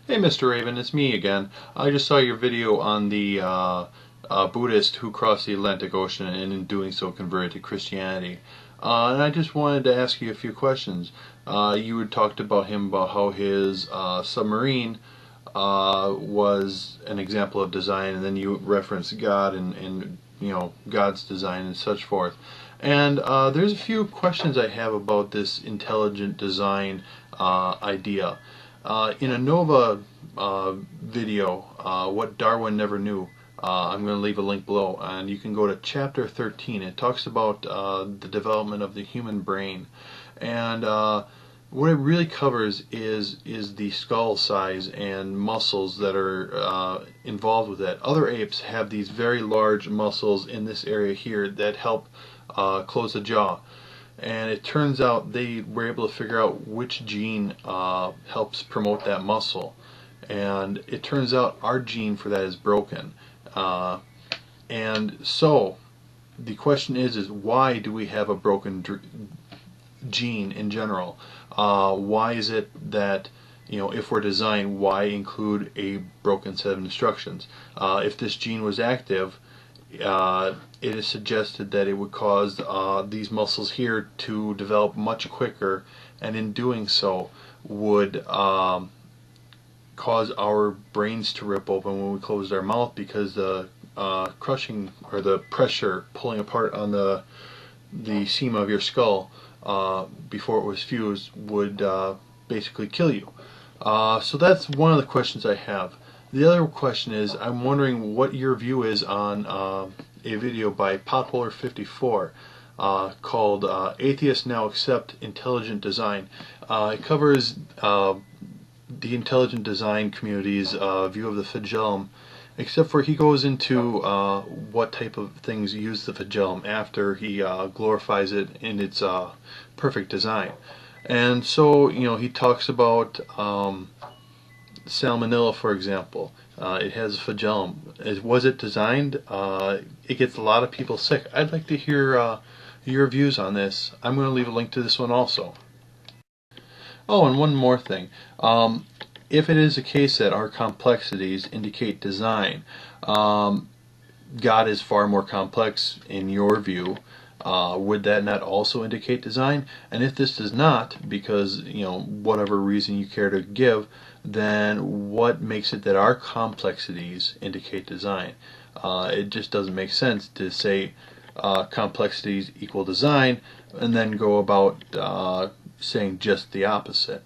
Hey Mr. Raven, it's me again. I just saw your video on the Buddhist who crossed the Atlantic Ocean and in doing so converted to Christianity. And I just wanted to ask you a few questions. You had talked about him about how his submarine was an example of design, and then you referenced God and God's design and such forth. And there's a few questions I have about this intelligent design idea. In a NOVA video, What Darwin Never Knew, I'm going to leave a link below, and you can go to chapter 13. It talks about the development of the human brain, and what it really covers is the skull size and muscles that are involved with that. Other apes have these very large muscles in this area here that help close the jaw. And it turns out they were able to figure out which gene helps promote that muscle. And it turns out our gene for that is broken. And so the question is why do we have a broken gene in general? Why is it that, if we're designed, why include a broken set of instructions? If this gene was active, it is suggested that it would cause these muscles here to develop much quicker, and in doing so would cause our brains to rip open when we closed our mouth, because the crushing or the pressure pulling apart on the seam of your skull before it was fused would basically kill you. So that's one of the questions I have. The other question is, I'm wondering what your view is on a video by Potpolar54 called Atheists Now Accept Intelligent Design. It covers the intelligent design community's view of the flagellum, except for he goes into what type of things use the flagellum after he glorifies it in its perfect design. And so, he talks about Salmonella, for example. It has a flagellum. Was it designed? It gets a lot of people sick. I'd like to hear your views on this. I'm going to leave a link to this one also. Oh, and one more thing. If it is a case that our complexities indicate design, God is far more complex in your view. Would that not also indicate design? And if this does not, because whatever reason you care to give, then what makes it that our complexities indicate design? It just doesn't make sense to say complexities equal design and then go about saying just the opposite.